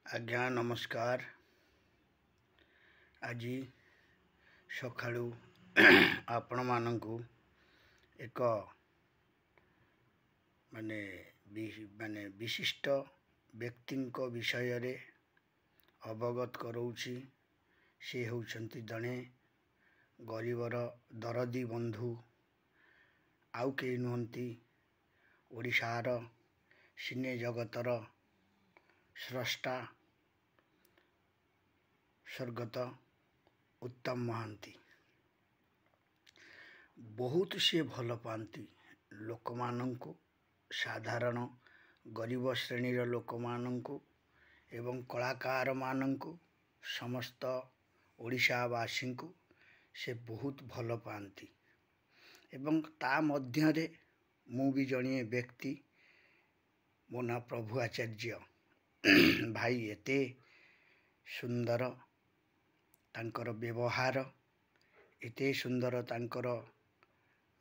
आज्ञा नमस्कार। आज सकाळू आपण मानकु एक माने माने विशिष्ट व्यक्ति विषय रे अवगत कराऊची। से होउछंती जणे गरीबर दरदी बंधु आउ के नुहंती ओडिशार सिने जगतर स्रष्टा स्वर्गत उत्तम महांती। बहुत से भल पाती लोक मानंकु, साधारण गरीब श्रेणीर लोक मानंकु एवं कलाकार मानंकु, समस्त ओडिशावासी को से बहुत भल पाती। एवं ता मध्य रे मु भी जणिए व्यक्ति, मो ना प्रभु आचार्य भाई एते सुंदर तांकर व्यवहार, एते सुंदर तांकर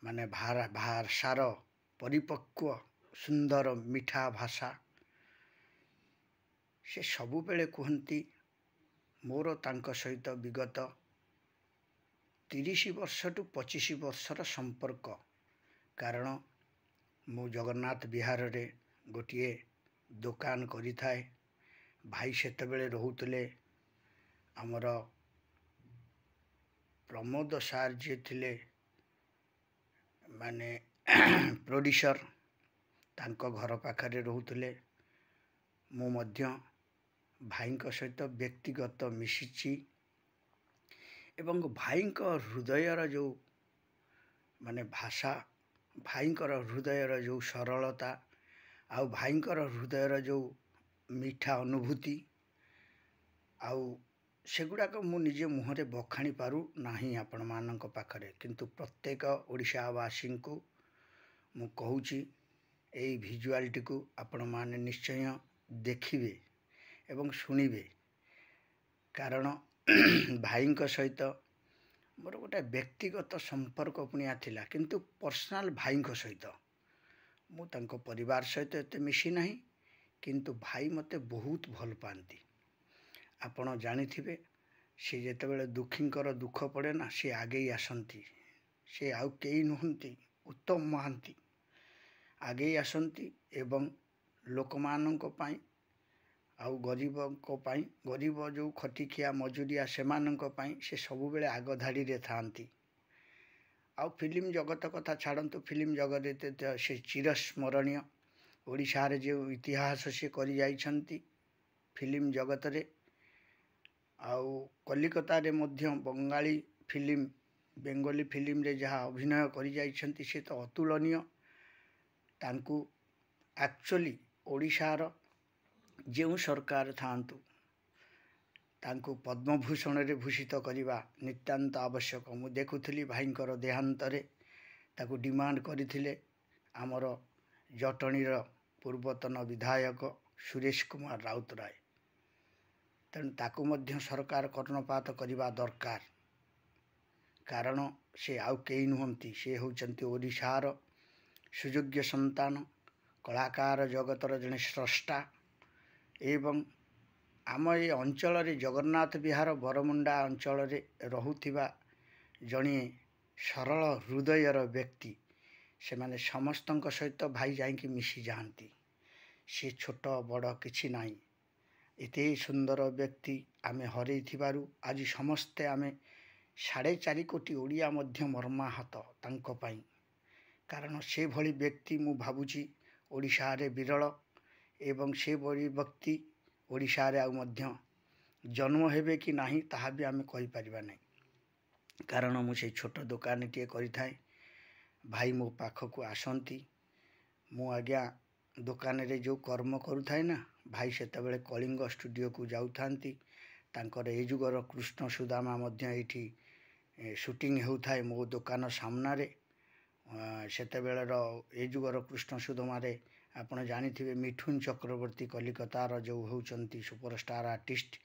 माने भाषार परिपक्व सुंदर मिठा भाषा। से सबु बेले कहती मोर तांक सहित विगत 30 वर्ष टू 25 वर्षर संपर्क। कारण मु जगन्नाथ विहार रे गोटे दुकान करी थाए। भाई सेते बेले रहुतले आमर प्रमोद सार जे थिले माने प्रोड्यूसर, तांको घर पाखरे रहुतले। मु मध्य भाईंक सहित व्यक्तिगत मिशिची एवं भाईंक हृदयर जो माने भाषा, भाईंकर हृदयर जो सरलता आउ भाईंकर हृदयर जो मीठा अनुभूति आउ सेगुड़ाक मु निजे मुहरे बखाणी पारू नाही आपण मानक पाखरे। किंतु प्रत्येक ओडिशावासी को मु कहूची एई भिजुआलिटी को आपण माने निश्चय देखिबे एवं सुनिबे। कारण भाईंक सहित मोर गोटे व्यक्तिगत संपर्क पुनिया थिला, किंतु पर्सनल भाईंक सहित मु तांको परिवार सहित एते मिसी नाही, किंतु भाई मते बहुत भल पाती। आपण जानिथिबे से जेतेबेले दुखींकर दुख पड़े ना, से आगे आसंती। से आउ केई नुहंती, उत्तम महांती आगे आसंती एवं लोकमानंको पाई आउ गरीबंको पाई, गरीब जो खटिखिया मजूरिया सेमानंको पाई से सबु बेले आग धाड़ी रे थांती। आउ फिल्म जगत कथा छाड़ंतु, फिल्म जगत से चिरस्मरणीय ओडिशा रे जो इतिहास से करि जाइछंती फिल्म जगत रे। आउ कलिकता रे मध्य बंगाली फिल्म, बेंगली फिल्म रे जहाँ अभिनय करि जाइछंती से तो अतुलनीय। तांकु एक्चुअली ओडिशार जो सरकार थांतु तांकु पद्मभूषण रे भूषित करिबा नितांत आवश्यक। मु देखुथली भाईंकर देहांत रे ताकु डिमांड करथिले आमर जटणीर पूर्वतन विधायक सुरेश कुमार राउतराय। तेणु ताकु मध्य सरकार कर्णपात करिबा दरकार। कारण से आउ केई नुहंती, से होचंती ओडिशार सुयोग्य संतान, कलाकार जगतर जने स्रष्टा एवं आम ये अंचल रे जगन्नाथ विहार बरमुंडा अंचल रे रहुथिबा जणे सरल हृदयर व्यक्ति। से माने समस्तंक सहित भाई जाइकी मिसी जाती। से छोट बड़ किछि नाही। एते सुंदर व्यक्ति आमे हरई थिबारु आज समस्ते आमे 4.5 कोटी ओडिया मध्य मर्माहत तांको पाई। कारण से भली व्यक्ति मु भाबुची ओडिशा रे विरल एवं से भली व्यक्ति ओडिशा रे आउ मध्य जन्म हेबे कि नाही ताहा भी आमे कहि परिबा नै। कारण मु से छोट दुकान टिए करि थाए। भाई मो पाख को आसंती। मु आज्ञा दुकान रे जो कर्म करू थाए ना, भाई सेते बेले कलिंग स्टूडियो को जाउ थांती। तांकर ए जुगर कृष्ण सुदामा मध्य एठी शूटिंग हेउ थाए मो दुकान सामना रे। सेते बेले रो ए जुगर कृष्ण सुदामा रे आपण जानिथिबे मिठुन चक्रवर्ती कलिकतार जो होउचंती सुपरस्टार आर्टिस्ट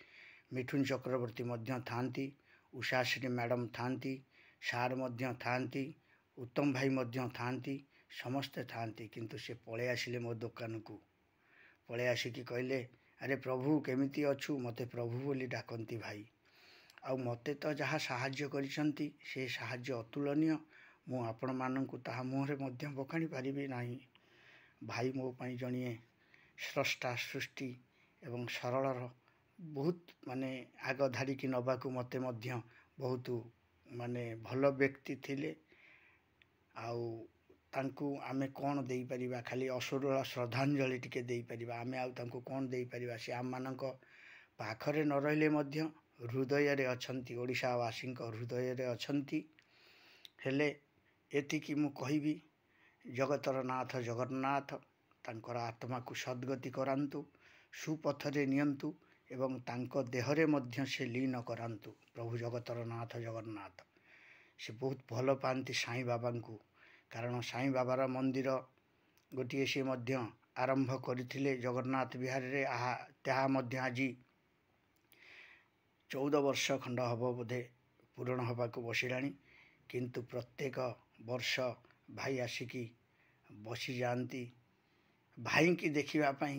मिठुन चक्रवर्ती मध्य थांती, उषाश्री मैडम थांती, सार मध्य थांती, उत्तम भाई मध्य थांती, समस्ते थांती। किंतु से पळे आसिले मो दुकान को। पळे आसिकी कहले ଆରେ ପ୍ରଭୁ କେମିତି ଅଛୁ, ମୋତେ ପ୍ରଭୁ ବୋଲି ଡାକନ୍ତି ଭାଇ। ଆଉ ମୋତେ ତ ଯାହା ସାହାଯ୍ୟ କରିଛନ୍ତି ସେ ସାହାଯ୍ୟ ଅତୁଳନୀୟ। ମୁଁ ଆପଣମାନଙ୍କୁ ତାହା ମୁହଁରେ ମଧ୍ୟ ବଖାଣି ପାରିବି ନାହିଁ। ଭାଇ ମୋ ପାଇଁ ଜଣିଏ ସ୍ରଷ୍ଟା ସୃଷ୍ଟି ଏବଂ ସରଳର ବହୁତ ଆଗ ଧାଡ଼ିକି ନେବାକୁ ମୋତେ ମଧ୍ୟ ବହୁତ ଭଲ ବ୍ୟକ୍ତି ଥିଲେ। ଆଉ ତାଙ୍କୁ ଆମେ କ'ଣ ଦେଇପାରିବା? ଖାଲି ଅସୁରଳ ଶ୍ରଦ୍ଧାଞ୍ଜଳି ଟିକେ ଦେଇପାରିବା। ଆମେ ଆଉ ତାଙ୍କୁ କ'ଣ ଦେଇପାରିବା? ସେ ଆମମାନଙ୍କ ପାଖରେ ନ ରହିଲେ ମଧ୍ୟ ହୃଦୟରେ ଅଛନ୍ତି, ଓଡ଼ିଶାବାସୀଙ୍କ ହୃଦୟରେ ଅଛନ୍ତି। ହେଲେ ଏତିକି ମୁଁ କହିବି, ଜଗତର ନାଥ ଜଗନ୍ନାଥ ତାଙ୍କର ଆତ୍ମାକୁ ସଦ୍ଗତି କରାନ୍ତୁ, ସୁପଥରେ ନିଅନ୍ତୁ ଏବଂ ତାଙ୍କ ଦେହରେ ମଧ୍ୟ ସେ ଲୀନ କରାନ୍ତୁ। ପ୍ରଭୁ ଜଗତର ନାଥ ଜଗନ୍ନାଥ ସେ ବହୁତ ଭଲ ପାଆନ୍ତି ସାଇ ବାବାଙ୍କୁ। କାରଣ ସାଇ ବାବାର ମନ୍ଦିର ଗୋଟିଏ ସେ ମଧ୍ୟ ଆରମ୍ଭ କରିଥିଲେ ଜଗନ୍ନାଥ ବିହାରରେ। ତାହା ମଧ୍ୟ ଆଜି 14 ବର୍ଷ ଖଣ୍ଡ ହେବ ବୋଧେ ପୂରଣ ହେବାକୁ ବସିଲାଣି। କିନ୍ତୁ ପ୍ରତ୍ୟେକ ବର୍ଷ ଭାଇ ଆସିକି ବସିଯାଆନ୍ତି। ଭାଇଙ୍କି ଦେଖିବା ପାଇଁ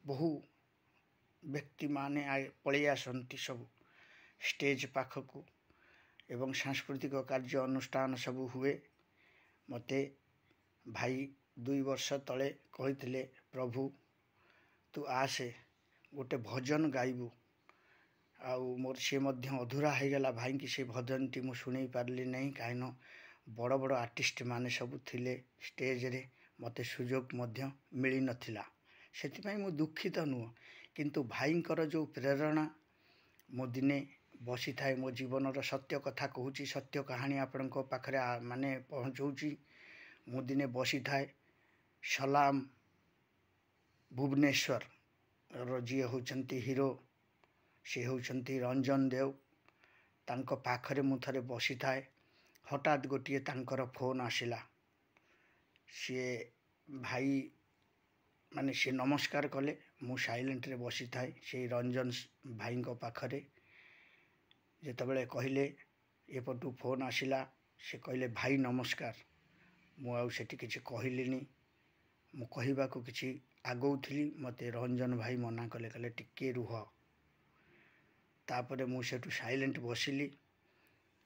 ବହୁ ବ୍ୟକ୍ତିମାନେ ପଳେଇ ଆସନ୍ତି ସବୁ ଷ୍ଟେଜ୍ ପାଖକୁ ଏବଂ ସାଂସ୍କୃତିକ କାର୍ଯ୍ୟ ଅନୁଷ୍ଠାନ ସବୁ ହୁଏ। ମୋତେ ଭାଇ 2 ବର୍ଷ ତଳେ କହିଥିଲେ, ପ୍ରଭୁ ତୁ ଆସେ ଗୋଟେ ଭଜନ ଗାଇବୁ। ଆଉ ମୋର ସେ ମଧ୍ୟ ଅଧୁରା ହୋଇଗଲା। ଭାଇଙ୍କି ସେ ଭଜନଟି ମୁଁ ଶୁଣେଇ ପାରିଲି ନାହିଁ, କାହିଁକି ବଡ଼ ବଡ଼ ଆର୍ଟିଷ୍ଟମାନେ ସବୁ ଥିଲେ ଷ୍ଟେଜ୍ରେ। ମୋତେ ସୁଯୋଗ ମଧ୍ୟ ମିଳିନଥିଲା। ସେଥିପାଇଁ ମୁଁ ଦୁଃଖିତ ନୁହଁ। କିନ୍ତୁ ଭାଇଙ୍କର ଯେଉଁ ପ୍ରେରଣା, ମୁଁ ଦିନେ ବସିଥାଏ, ମୋ ଜୀବନର ସତ୍ୟ କଥା କହୁଛି, ସତ୍ୟ କାହାଣୀ ଆପଣଙ୍କ ପାଖରେ ପହଞ୍ଚଉଛି। ମୁଁ ଦିନେ ବସିଥାଏ ସଲାମ ଭୁବନେଶ୍ୱରର ଯିଏ ହେଉଛନ୍ତି ହିରୋ, ସେ ହେଉଛନ୍ତି ରଞ୍ଜନ ଦେଓ। ତାଙ୍କ ପାଖରେ ମୁଁ ଥରେ ବସିଥାଏ। ହଠାତ୍ ଗୋଟିଏ ତାଙ୍କର ଫୋନ୍ ଆସିଲା। ସିଏ ଭାଇ ସେ ନମସ୍କାର କଲେ। ମୁଁ ସାଇଲେଣ୍ଟରେ ବସିଥାଏ ସେଇ ରଞ୍ଜନ ଭାଇଙ୍କ ପାଖରେ। ଯେତେବେଳେ କହିଲେ ଏପଟୁ ଫୋନ୍ ଆସିଲା, ସେ କହିଲେ ଭାଇ ନମସ୍କାର। ମୁଁ ଆଉ ସେଠି କିଛି କହିଲିନି। ମୁଁ କହିବାକୁ କିଛି ଆଗଉଥିଲି, ମୋତେ ରଞ୍ଜନ ଭାଇ ମନା କଲେ, କହିଲେ ଟିକିଏ ରୁହ। ତାପରେ ମୁଁ ସେଠୁ ସାଇଲେଣ୍ଟ ବସିଲି।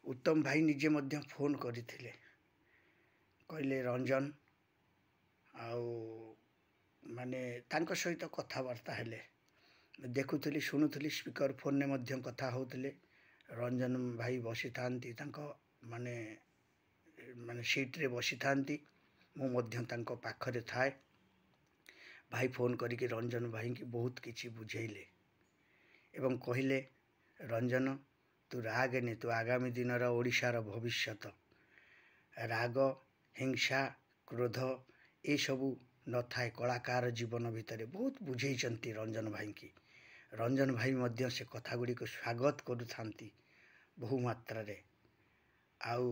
ଉତ୍ତମ ଭାଇ ନିଜେ ମଧ୍ୟ ଫୋନ୍ କରିଥିଲେ, କହିଲେ ରଞ୍ଜନ, ଆଉ ତାଙ୍କ ସହିତ କଥାବାର୍ତ୍ତା ହେଲେ। ଦେଖୁଥିଲି, ଶୁଣୁଥିଲି, ସ୍ପିକର ଫୋନ୍ରେ ମଧ୍ୟ କଥା ହେଉଥିଲେ। ରଞ୍ଜନ ଭାଇ ବସିଥାନ୍ତି ତାଙ୍କ ସିଟ୍ରେ ବସିଥାନ୍ତି। ମୁଁ ମଧ୍ୟ ତାଙ୍କ ପାଖରେ ଥାଏ। ଭାଇ ଫୋନ୍ କରିକି ରଞ୍ଜନ ଭାଇଙ୍କି ବହୁତ କିଛି ବୁଝେଇଲେ ଏବଂ କହିଲେ, ରଞ୍ଜନ ତୁ ରାଗେନି, ତୁ ଆଗାମୀ ଦିନର ଓଡ଼ିଶାର ଭବିଷ୍ୟତ। ରାଗ, ହିଂସା, କ୍ରୋଧ ଏସବୁ ନଥାଏ କଳାକାର ଜୀବନ ଭିତରେ। ବହୁତ ବୁଝେଇଛନ୍ତି ରଞ୍ଜନ ଭାଇଙ୍କି। ରଞ୍ଜନ ଭାଇ ମଧ୍ୟ ସେ କଥା ଗୁଡ଼ିକୁ ସ୍ୱାଗତ କରୁଥାନ୍ତି ବହୁ ମାତ୍ରାରେ। ଆଉ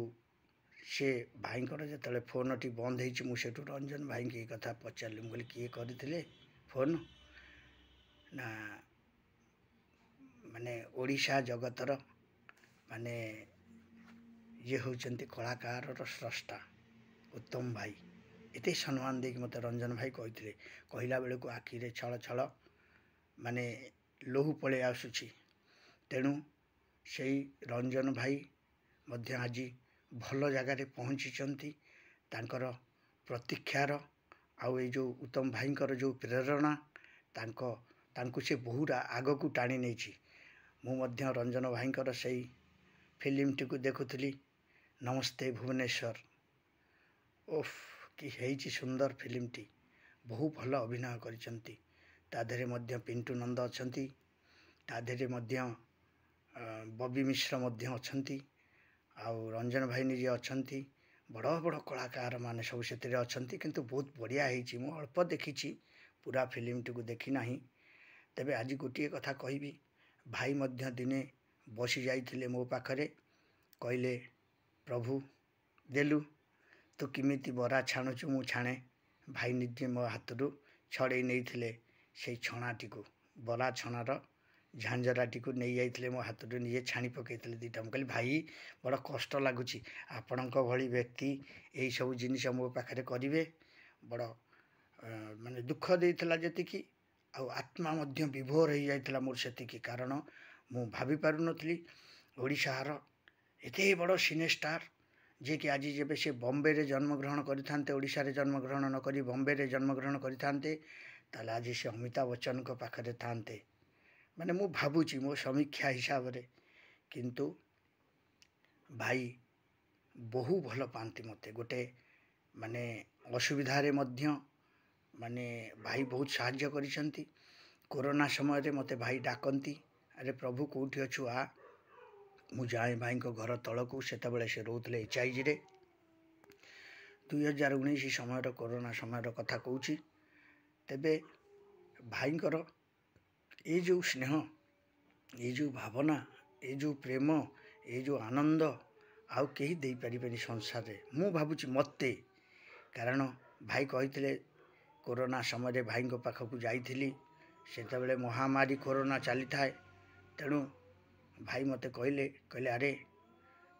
ସେ ଭାଇଙ୍କର ଯେତେବେଳେ ଫୋନ୍ଟି ବନ୍ଦ ହେଇଛି, ମୁଁ ସେଠୁ ରଞ୍ଜନ ଭାଇଙ୍କି ଏ କଥା ପଚାରିଲି। ମୁଁ କହିଲି କିଏ କରିଥିଲେ ଫୋନ୍? ନା ଓଡ଼ିଶା ଜଗତର ଇଏ ହେଉଛନ୍ତି କଳାକାରର ସ୍ରଷ୍ଟା ଉତ୍ତମ ଭାଇ। ଏତେ ସମ୍ମାନ ଦେଇକି ମୋତେ ରଞ୍ଜନ ଭାଇ କହିଥିଲେ। କହିଲା ବେଳକୁ ଆଖିରେ ଛଳ ଛଳ ଲହୁ ପଳେଇ ଆସୁଛି। ତେଣୁ ସେଇ ରଞ୍ଜନ ଭାଇ ମଧ୍ୟ ଆଜି ଭଲ ଜାଗାରେ ପହଞ୍ଚିଛନ୍ତି। ତାଙ୍କର ପ୍ରତୀକ୍ଷାର ଆଉ ଏଇ ଯେଉଁ ଉତ୍ତମ ଭାଇଙ୍କର ଯେଉଁ ପ୍ରେରଣା ତାଙ୍କୁ ସେ ବହୁତ ଆଗକୁ ଟାଣି ନେଇଛି। ମୁଁ ମଧ୍ୟ ରଞ୍ଜନ ଭାଇଙ୍କର ସେଇ ଫିଲ୍ମଟିକୁ ଦେଖୁଥିଲି, ନମସ୍ତେ ଭୁବନେଶ୍ୱର। ଓଫ୍, କି ହେଇଛି ସୁନ୍ଦର ଫିଲ୍ମଟି। ବହୁ ଭଲ ଅଭିନୟ କରିଛନ୍ତି। ତା ଦେହରେ ମଧ୍ୟ ପିଣ୍ଟୁ ନନ୍ଦ ଅଛନ୍ତି, ତା ଦେହରେ ମଧ୍ୟ ବବି ମିଶ୍ର ମଧ୍ୟ ଅଛନ୍ତି, ଆଉ ରଞ୍ଜନ ଭାଇ ନିଜେ ଅଛନ୍ତି। ବଡ଼ ବଡ଼ କଳାକାରମାନେ ସବୁ ସେଥିରେ ଅଛନ୍ତି। କିନ୍ତୁ ବହୁତ ବଢ଼ିଆ ହେଇଛି। ମୁଁ ଅଳ୍ପ ଦେଖିଛି, ପୁରା ଫିଲ୍ମଟିକୁ ଦେଖି ନାହିଁ। ତେବେ ଆଜି ଗୋଟିଏ କଥା କହିବି। ଭାଇ ମଧ୍ୟ ଦିନେ ବସି ଯାଇଥିଲେ ମୋ ପାଖରେ, କହିଲେ ପ୍ରଭୁ ଦେଲୁ, ତୁ କେମିତି ବରା ଛାଣୁଛୁ ମୁଁ ଛାଣେ। ଭାଇ ନିଜେ ମୋ ହାତରୁ ଛଡ଼େଇ ନେଇଥିଲେ ସେଇ ଛଣାଟିକୁ, ବରା ଛଣାର ଝାଞ୍ଝରାଟିକୁ ନେଇଯାଇଥିଲେ ମୋ ହାତରୁ, ନିଜେ ଛାଣି ପକାଇଥିଲେ ଦୁଇଟା। ମୁଁ କହିଲି ଭାଇ ବଡ଼ କଷ୍ଟ ଲାଗୁଛି, ଆପଣଙ୍କ ଭଳି ବ୍ୟକ୍ତି ଏଇସବୁ ଜିନିଷ ମୋ ପାଖରେ କରିବେ। ବଡ଼ ଦୁଃଖ ଦେଇଥିଲା ଯେତିକି, ଆଉ ଆତ୍ମା ମଧ୍ୟ ବିଭୋର ହୋଇଯାଇଥିଲା ମୋର ସେତିକି। କାରଣ ମୁଁ ଭାବିପାରୁନଥିଲି ଓଡ଼ିଶାର ଏତେ ବଡ଼ ସିନେଷ୍ଟାର ଯିଏକି ଆଜି ଯେବେ ସେ ବମ୍ବେରେ ଜନ୍ମଗ୍ରହଣ କରିଥାନ୍ତେ, ଓଡ଼ିଶାରେ ଜନ୍ମଗ୍ରହଣ ନ କରି ବମ୍ବେରେ ଜନ୍ମଗ୍ରହଣ କରିଥାନ୍ତେ, ତାହେଲେ ଆଜି ସେ ଅମିତାଭ ବଚ୍ଚନଙ୍କ ପାଖରେ ଥାନ୍ତେ। ମାନେ ମୁଁ ଭାବୁଛି ମୋ ସମୀକ୍ଷା ହିସାବରେ। କିନ୍ତୁ ଭାଇ ବହୁ ଭଲ ପାଆନ୍ତି ମୋତେ। ଗୋଟେ ମାନେ ଅସୁବିଧାରେ ମଧ୍ୟ ମାନେ ଭାଇ ବହୁତ ସାହାଯ୍ୟ କରିଛନ୍ତି। କୋରୋନା ସମୟରେ ମୋତେ ଭାଇ ଡାକନ୍ତି, ଆରେ ପ୍ରଭୁ କେଉଁଠି ଅଛୁ ଆ। ମୁଁ ଯାଏ ଭାଇଙ୍କ ଘର ତଳକୁ। ସେତେବେଳେ ସେ ରହୁଥିଲେ HIGରେ। 2019 ସମୟର କୋରୋନା ସମୟର କଥା କହୁଛି। ତେବେ ଭାଇଙ୍କର ଏ ଯେଉଁ ସ୍ନେହ, ଏ ଯେଉଁ ଭାବନା, ଏ ଯେଉଁ ପ୍ରେମ, ଏ ଯେଉଁ ଆନନ୍ଦ ଆଉ କେହି ଦେଇପାରିବେନି ସଂସାରରେ, ମୁଁ ଭାବୁଛି ମୋତେ। କାରଣ ଭାଇ କହିଥିଲେ, କୋରୋନା ସମୟରେ ଭାଇଙ୍କ ପାଖକୁ ଯାଇଥିଲି, ସେତେବେଳେ ମହାମାରୀ କୋରୋନା ଚାଲିଥାଏ। ତେଣୁ ଭାଇ ମୋତେ କହିଲେ ଆରେ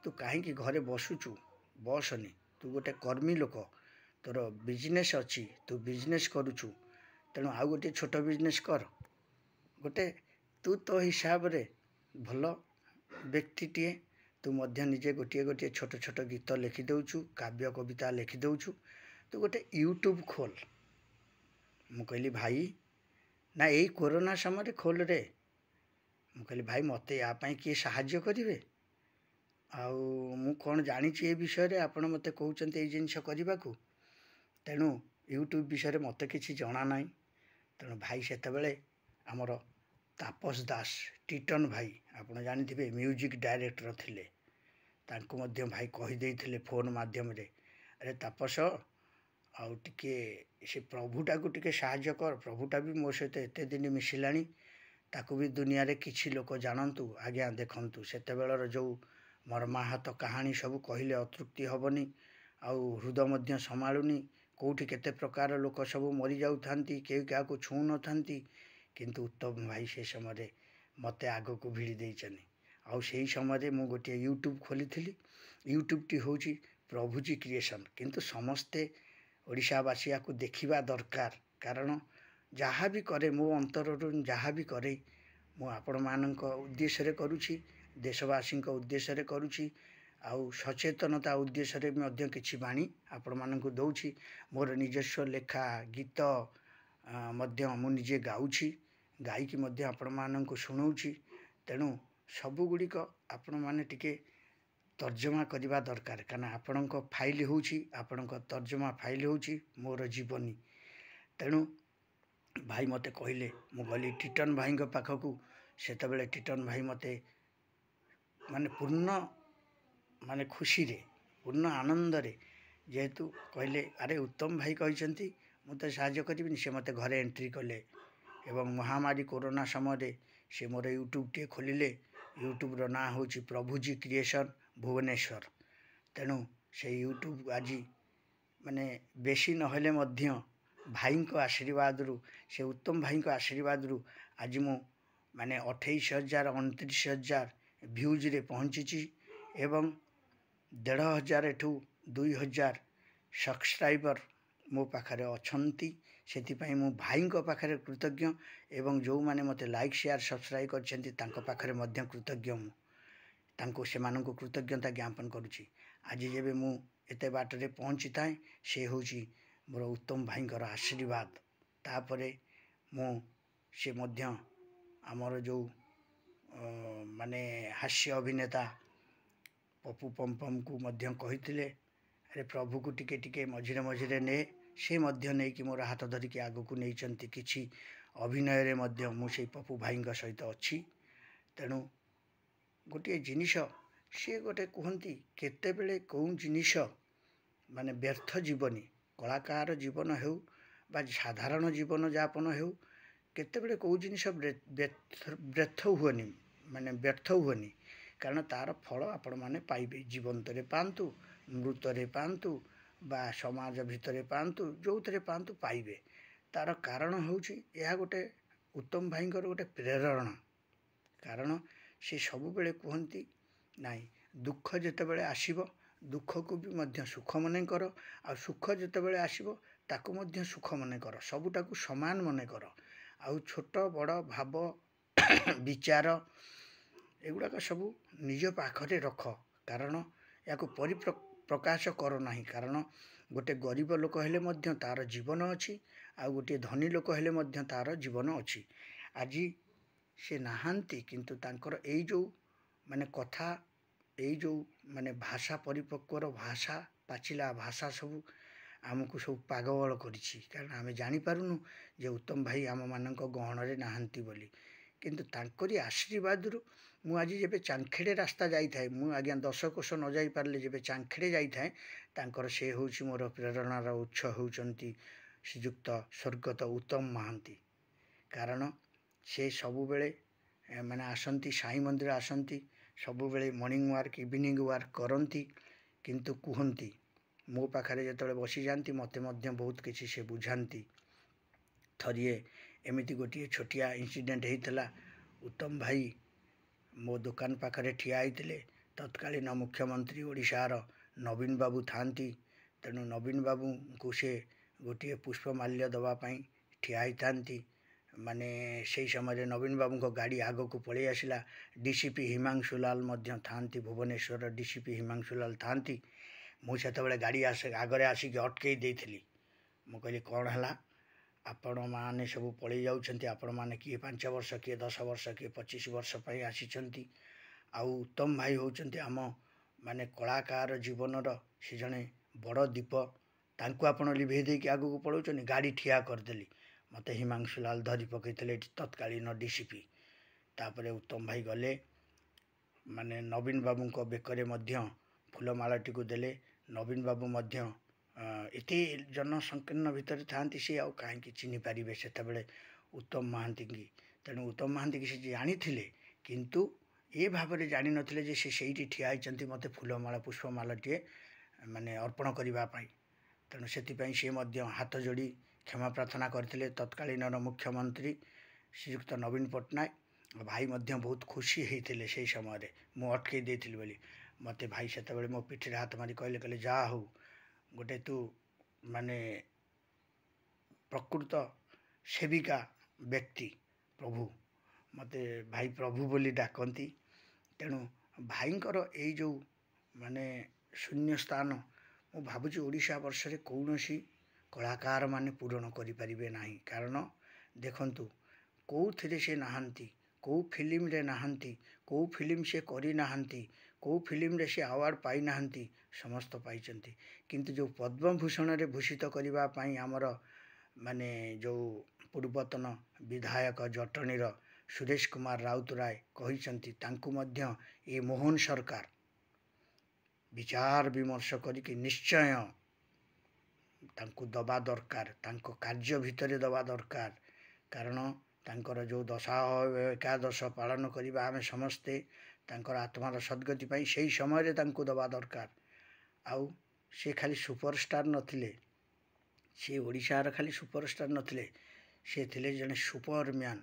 ତୁ କାହିଁକି ଘରେ ବସୁଛୁ, ବସନି। ତୁ ଗୋଟେ କର୍ମୀ ଲୋକ, ତୋର ବିଜନେସ୍ ଅଛି, ତୁ ବିଜନେସ୍ କରୁଛୁ, ତେଣୁ ଆଉ ଗୋଟିଏ ଛୋଟ ବିଜନେସ୍ କର। ଗୋଟେ ତୁ ତୋ ହିସାବରେ ଭଲ ବ୍ୟକ୍ତିଟିଏ, ତୁ ମଧ୍ୟ ନିଜେ ଗୋଟିଏ ଛୋଟ ଛୋଟ ଗୀତ ଲେଖିଦେଉଛୁ, କାବ୍ୟ କବିତା ଲେଖିଦେଉଛୁ, ତୁ ଗୋଟେ ୟୁଟ୍ୟୁବ୍ ଖୋଲ। ମୁଁ କହିଲି ଭାଇ ନା ଏଇ କୋରୋନା ସମୟରେ ଖୋଲରେ। ମୁଁ କହିଲି ଭାଇ ମୋତେ ୟା ପାଇଁ କିଏ ସାହାଯ୍ୟ କରିବେ? ଆଉ ମୁଁ କ'ଣ ଜାଣିଛି ଏ ବିଷୟରେ, ଆପଣ ମୋତେ କହୁଛନ୍ତି ଏଇ ଜିନିଷ କରିବାକୁ। ତେଣୁ ୟୁଟ୍ୟୁବ୍ ବିଷୟରେ ମୋତେ କିଛି ଜଣା ନାହିଁ। ତେଣୁ ଭାଇ ସେତେବେଳେ ଆମର ତାପସ ଦାସ, ଟିଟନ୍ ଭାଇ, ଆପଣ ଜାଣିଥିବେ ମ୍ୟୁଜିକ୍ ଡାଇରେକ୍ଟର ଥିଲେ। ତାଙ୍କୁ ମଧ୍ୟ ଭାଇ କହିଦେଇଥିଲେ ଫୋନ୍ ମାଧ୍ୟମରେ, ଆରେ ତାପସ ଆଉ ଟିକେ ସେ ପ୍ରଭୁଟାକୁ ଟିକେ ସାହାଯ୍ୟ କର। ପ୍ରଭୁଟା ବି ମୋ ସହିତ ଏତେ ଦିନ ମିଶିଲାଣି, ତାକୁ ବି ଦୁନିଆରେ କିଛି ଲୋକ ଜାଣନ୍ତୁ। ଆଜ୍ଞା ଦେଖନ୍ତୁ, ସେତେବେଳର ଯେଉଁ ମର୍ମାହତ କାହାଣୀ ସବୁ କହିଲେ ଅତୃପ୍ତି ହେବନି, ଆଉ ହୃଦ ମଧ୍ୟ ସମ୍ଭାଳୁନି। କେଉଁଠି କେତେ ପ୍ରକାର ଲୋକ ସବୁ ମରିଯାଉଥାନ୍ତି, କେହି କାହାକୁ ଛୁଉଁନଥାନ୍ତି। କିନ୍ତୁ ଉତ୍ତମ ଭାଇ ସେ ସମୟରେ ମୋତେ ଆଗକୁ ଭିଡ଼ି ଦେଇଛନ୍ତି। ଆଉ ସେହି ସମୟରେ ମୁଁ ଗୋଟିଏ ୟୁଟ୍ୟୁବ୍ ଖୋଲିଥିଲି। ୟୁଟ୍ୟୁବ୍ଟି ହେଉଛି ପ୍ରଭୁଜୀ କ୍ରିଏସନ୍। କିନ୍ତୁ ସମସ୍ତେ ଓଡ଼ିଶାବାସୀ ୟାକୁ ଦେଖିବା ଦରକାର। କାରଣ ଯାହା ବି କରେ ମୋ ଅନ୍ତରରୁ, ଯାହା ବି କରେ ମୁଁ ଆପଣମାନଙ୍କ ଉଦ୍ଦେଶ୍ୟରେ କରୁଛି, ଦେଶବାସୀଙ୍କ ଉଦ୍ଦେଶ୍ୟରେ କରୁଛି, ଆଉ ସଚେତନତା ଉଦ୍ଦେଶ୍ୟରେ ମଧ୍ୟ କିଛି ବାଣୀ ଆପଣମାନଙ୍କୁ ଦେଉଛି। ମୋର ନିଜସ୍ୱ ଲେଖା ଗୀତ ମଧ୍ୟ ମୁଁ ନିଜେ ଗାଉଛି, ଗାଇକି ମଧ୍ୟ ଆପଣମାନଙ୍କୁ ଶୁଣାଉଛି। ତେଣୁ ସବୁଗୁଡ଼ିକ ଆପଣମାନେ ଟିକେ ତର୍ଜମା କରିବା ଦରକାର। କାରଣ ଆପଣଙ୍କ ଫାଇଲ୍ ହେଉଛି, ଆପଣଙ୍କ ତର୍ଜମା ଫାଇଲ୍ ହେଉଛି ମୋର ଜୀବନୀ। ତେଣୁ ଭାଇ ମୋତେ କହିଲେ, ମୁଁ ଗଲି ଟିଟନ୍ ଭାଇଙ୍କ ପାଖକୁ। ସେତେବେଳେ ଟିଟନ୍ ଭାଇ ମୋତେ ପୂର୍ଣ୍ଣ ଖୁସିରେ, ପୂର୍ଣ୍ଣ ଆନନ୍ଦରେ, ଯେହେତୁ କହିଲେ ଆରେ ଉତ୍ତମ ଭାଇ କହିଛନ୍ତି ମୁଁ ତ ସାହାଯ୍ୟ କରିବିନି, ସେ ମୋତେ ଘରେ ଏଣ୍ଟ୍ରି କଲେ। ଏବଂ ମହାମାରୀ କୋରୋନା ସମୟରେ ସେ ମୋର ୟୁଟ୍ୟୁବ୍ଟିଏ ଖୋଲିଲେ। ୟୁଟ୍ୟୁବ୍ର ନାଁ ହେଉଛି ପ୍ରଭୁଜୀ କ୍ରିଏସନ୍ ଭୁବନେଶ୍ୱର। ତେଣୁ ସେଇ ୟୁଟ୍ୟୁବ୍ ଆଜି ବେଶୀ ନହେଲେ ମଧ୍ୟ ଭାଇଙ୍କ ଆଶୀର୍ବାଦରୁ, ସେ ଉତ୍ତମ ଭାଇଙ୍କ ଆଶୀର୍ବାଦରୁ ଆଜି ମୁଁ 28,000 29,000 ଭ୍ୟୁଜ୍ରେ ପହଞ୍ଚିଛି। ଏବଂ 1,500 ଠୁ 2,000 ସବସ୍କ୍ରାଇବର୍ ମୋ ପାଖରେ ଅଛନ୍ତି। ସେଥିପାଇଁ ମୁଁ ଭାଇଙ୍କ ପାଖରେ କୃତଜ୍ଞ। ଏବଂ ଯେଉଁମାନେ ମୋତେ ଲାଇକ୍, ସେୟାର, ସବସ୍କ୍ରାଇବ୍ କରିଛନ୍ତି ତାଙ୍କ ପାଖରେ ମଧ୍ୟ କୃତଜ୍ଞ। ମୁଁ ସେମାନଙ୍କୁ କୃତଜ୍ଞତା ଜ୍ଞାପନ କରୁଛି। ଆଜି ଯେବେ ମୁଁ ଏତେ ବାଟରେ ପହଞ୍ଚିଥାଏ, ସେ ହେଉଛି ମୋର ଉତ୍ତମ ଭାଇଙ୍କର ଆଶୀର୍ବାଦ। ତାପରେ ସେ ମଧ୍ୟ ଆମର ଯେଉଁ ହାସ୍ୟ ଅଭିନେତା ପପୁ ପମ୍ପମ୍କୁ ମଧ୍ୟ କହିଥିଲେ, ଆରେ ପ୍ରଭୁକୁ ଟିକେ ମଝିରେ ନେ। ସେ ମଧ୍ୟ ନେଇକି ମୋର ହାତ ଧରିକି ଆଗକୁ ନେଇଛନ୍ତି। କିଛି ଅଭିନୟରେ ମଧ୍ୟ ମୁଁ ସେଇ ପପୁ ଭାଇଙ୍କ ସହିତ ଅଛି। ତେଣୁ ଗୋଟିଏ ଜିନିଷ, ସିଏ ଗୋଟେ କୁହନ୍ତି କେତେବେଳେ କେଉଁ ଜିନିଷ ବ୍ୟର୍ଥ ଯିବନି। କଳାକାର ଜୀବନ ହେଉ ବା ସାଧାରଣ ଜୀବନଯାପନ ହେଉ, କେତେବେଳେ କେଉଁ ଜିନିଷ ବ୍ୟର୍ଥ ହୁଏନି। କାରଣ ତା'ର ଫଳ ଆପଣମାନେ ପାଇବେ। ଜୀବନ୍ତରେ ପାଆନ୍ତୁ, ମୃତରେ ପାଆନ୍ତୁ ବା ସମାଜ ଭିତରେ ପାଆନ୍ତୁ, ଯେଉଁଥିରେ ପାଆନ୍ତୁ ପାଇବେ। ତା'ର କାରଣ ହେଉଛି ଏହା ଗୋଟେ ଉତ୍ତମ ଭାଇଙ୍କର ଗୋଟେ ପ୍ରେରଣା। କାରଣ ସେ ସବୁବେଳେ କୁହନ୍ତି, ନାଇଁ ଦୁଃଖ ଯେତେବେଳେ ଆସିବ, ଦୁଃଖକୁ ବି ମଧ୍ୟ ସୁଖ ମନେ କର। ଆଉ ସୁଖ ଯେତେବେଳେ ଆସିବ, ତାକୁ ମଧ୍ୟ ସୁଖ ମନେ କର। ସବୁଟାକୁ ସମାନ ମନେ କର। ଆଉ ଛୋଟ ବଡ଼ ଭାବ ବିଚାର ଏଗୁଡ଼ାକ ସବୁ ନିଜ ପାଖରେ ରଖ, କାରଣ ଏହାକୁ ପ୍ରକାଶ କର ନାହିଁ। କାରଣ ଗୋଟେ ଗରିବ ଲୋକ ହେଲେ ମଧ୍ୟ ତା'ର ଜୀବନ ଅଛି, ଆଉ ଗୋଟିଏ ଧନୀ ଲୋକ ହେଲେ ମଧ୍ୟ ତା'ର ଜୀବନ ଅଛି। ଆଜି ସେ ନାହାନ୍ତି, କିନ୍ତୁ ତାଙ୍କର ଏଇ ଯେଉଁ ମାନେ କଥା, ଏଇ ଯେଉଁ ମାନେ ଭାଷା, ପରିପକ୍ୱର ଭାଷା, ପାଚିଲା ଭାଷା ସବୁ ଆମକୁ ସବୁ ପାଗଳ କରିଛି। କାରଣ ଆମେ ଜାଣିପାରୁନୁ ଯେ ଉତ୍ତମ ଭାଇ ଆମମାନଙ୍କ ଗହଣରେ ନାହାନ୍ତି ବୋଲି। କିନ୍ତୁ ତାଙ୍କରି ଆଶୀର୍ବାଦରୁ ମୁଁ ଆଜି ଯେବେ ଚାଙ୍ଖେଡ଼େ ରାସ୍ତା ଯାଇଥାଏ, ମୁଁ ଆଜ୍ଞା 10 କୋଶ ନ ଯାଇପାରିଲେ ଯେବେ ଚାଙ୍ଖେଡ଼େ ଯାଇଥାଏ, ତାଙ୍କର ସେ ହେଉଛି ମୋର ପ୍ରେରଣାର ଉତ୍ସ ହେଉଛନ୍ତି ଶ୍ରୀଯୁକ୍ତ ସ୍ୱର୍ଗତ ଉତ୍ତମ ମହାନ୍ତି। କାରଣ ସେ ସବୁବେଳେ ମାନେ ଆସନ୍ତି, ସାଇ ମନ୍ଦିର ଆସନ୍ତି, ସବୁବେଳେ ମର୍ଣ୍ଣିଂ ୱାର୍କ, ଇଭିନିଂ ୱାର୍କ କରନ୍ତି, କିନ୍ତୁ କୁହନ୍ତି ମୋ ପାଖରେ ଯେତେବେଳେ ବସିଯାଆନ୍ତି ମୋତେ ମଧ୍ୟ ବହୁତ କିଛି ସେ ବୁଝାନ୍ତି। ଥରିଏ ଏମିତି ଗୋଟିଏ ଛୋଟିଆ ଇନସିଡେଣ୍ଟ ହେଇଥିଲା। ଉତ୍ତମ ଭାଇ ମୋ ଦୋକାନ ପାଖରେ ଠିଆ ହେଇଥିଲେ। ତତ୍କାଳୀନ ମୁଖ୍ୟମନ୍ତ୍ରୀ ଓଡ଼ିଶାର ନବୀନ ବାବୁ ଥାଆନ୍ତି। ତେଣୁ ନବୀନ ବାବୁଙ୍କୁ ସେ ଗୋଟିଏ ପୁଷ୍ପମାଲ୍ୟ ଦେବା ପାଇଁ ଠିଆ ହେଇଥାନ୍ତି। ମାନେ ସେହି ସମୟରେ ନବୀନ ବାବୁଙ୍କ ଗାଡ଼ି ଆଗକୁ ପଳେଇ ଆସିଲା। ଡିସିପି ହିମାଂଶୁ ଲାଲ ମଧ୍ୟ ଥାଆନ୍ତି, ଭୁବନେଶ୍ୱରର ଡିସିପି ହିମାଂଶୁ ଲାଲ ଥାଆନ୍ତି। ମୁଁ ସେତେବେଳେ ଗାଡ଼ି ଆଗରେ ଆସିକି ଅଟକେଇ ଦେଇଥିଲି। ମୁଁ କହିଲି କ'ଣ ହେଲା, ଆପଣମାନେ ସବୁ ପଳେଇ ଯାଉଛନ୍ତି, ଆପଣମାନେ କିଏ 5 ବର୍ଷ, କିଏ 10 ବର୍ଷ, କିଏ 25 ବର୍ଷ ପାଇଁ ଆସିଛନ୍ତି। ଆଉ ଉତ୍ତମ ଭାଇ ହେଉଛନ୍ତି ଆମ ମାନେ କଳାକାର ଜୀବନର ସେ ଜଣେ ବଡ଼ ଦୀପ, ତାଙ୍କୁ ଆପଣ ଲିଭେଇ ଦେଇକି ଆଗକୁ ପଳାଉଛନ୍ତି। ଗାଡ଼ି ଠିଆ କରିଦେଲି, ମୋତେ ହିମାଂଶୁ ଲାଲ ଧରି ପକାଇଥିଲେ, ତତ୍କାଳୀନ ଡିସିପି। ତାପରେ ଉତ୍ତମ ଭାଇ ଗଲେ, ମାନେ ନବୀନ ବାବୁଙ୍କ ବେକରେ ମଧ୍ୟ ଫୁଲମାଳଟିକୁ ଦେଲେ। ନବୀନ ବାବୁ ମଧ୍ୟ ଏତେ ଜନସଙ୍କୀର୍ଣ୍ଣ ଭିତରେ ଥାଆନ୍ତି, ସେ ଆଉ କାହିଁକି ଚିହ୍ନି ପାରିବେ ସେତେବେଳେ ଉତ୍ତମ ମହାନ୍ତିଙ୍କି। ତେଣୁ ଉତ୍ତମ ମହାନ୍ତିକି ସେ ଜାଣିଥିଲେ, କିନ୍ତୁ ଏ ଭାବରେ ଜାଣିନଥିଲେ ଯେ ସେ ସେଇଠି ଠିଆ ହେଇଛନ୍ତି ମୋତେ ଫୁଲମାଳ, ପୁଷ୍ପମାଳଟିଏ ମାନେ ଅର୍ପଣ କରିବା ପାଇଁ। ତେଣୁ ସେଥିପାଇଁ ସେ ମଧ୍ୟ ହାତ ଯୋଡ଼ି କ୍ଷମା ପ୍ରାର୍ଥନା କରିଥିଲେ ତତ୍କାଳୀନର ମୁଖ୍ୟମନ୍ତ୍ରୀ ଶ୍ରୀଯୁକ୍ତ ନବୀନ ପଟ୍ଟନାୟକ। ଭାଇ ମଧ୍ୟ ବହୁତ ଖୁସି ହେଇଥିଲେ ସେହି ସମୟରେ ମୁଁ ଅଟକେଇ ଦେଇଥିଲି ବୋଲି। ମୋତେ ଭାଇ ସେତେବେଳେ ମୋ ପିଠିରେ ହାତ ମାରି କହିଲେ ଯାହା ହଉ ଗୋଟେ ତୁ ମାନେ ପ୍ରକୃତ ସେବିକା ବ୍ୟକ୍ତି। ପ୍ରଭୁ, ମୋତେ ଭାଇ ପ୍ରଭୁ ବୋଲି ଡାକନ୍ତି। ତେଣୁ ଭାଇଙ୍କର ଏଇ ଯେଉଁ ମାନେ ଶୂନ୍ୟ ସ୍ଥାନ ମୁଁ ଭାବୁଛି ଓଡ଼ିଶା ବର୍ଷରେ କୌଣସି କଳାକାରମାନେ ପୂରଣ କରିପାରିବେ ନାହିଁ। କାରଣ ଦେଖନ୍ତୁ, କେଉଁଥିରେ ସେ ନାହାନ୍ତି, କେଉଁ ଫିଲ୍ମରେ ନାହାନ୍ତି, କେଉଁ ଫିଲ୍ମ ସେ କରିନାହାନ୍ତି, କେଉଁ ଫିଲ୍ମରେ ସେ ଆୱାର୍ଡ଼ ପାଇନାହାନ୍ତି, ସମସ୍ତ ପାଇଛନ୍ତି। କିନ୍ତୁ ଯେଉଁ ପଦ୍ମଭୂଷଣରେ ଭୂଷିତ କରିବା ପାଇଁ ଆମର ମାନେ ଯେଉଁ ପୂର୍ବତନ ବିଧାୟକ ଜଟଣୀର ସୁରେଶ କୁମାର ରାଉତରାୟ କହିଛନ୍ତି, ତାଙ୍କୁ ମଧ୍ୟ ଏ ମୋହନ ସରକାର ବିଚାର ବିମର୍ଶ କରିକି ନିଶ୍ଚୟ ତାଙ୍କୁ ଦେବା ଦରକାର, ତାଙ୍କ କାର୍ଯ୍ୟ ଭିତରେ ଦେବା ଦରକାର। କାରଣ ତାଙ୍କର ଯେଉଁ ଏକାଦଶ ପାଳନ କରିବା ଆମେ ସମସ୍ତେ ତାଙ୍କର ଆତ୍ମାର ସଦ୍ଗତି ପାଇଁ ସେହି ସମୟରେ ତାଙ୍କୁ ଦେବା ଦରକାର। ଆଉ ସେ ଖାଲି ସୁପରଷ୍ଟାର ନଥିଲେ, ସେ ଓଡ଼ିଶାର ଖାଲି ସୁପରଷ୍ଟାର ନଥିଲେ, ସେ ଥିଲେ ଜଣେ ସୁପରମ୍ୟାନ୍।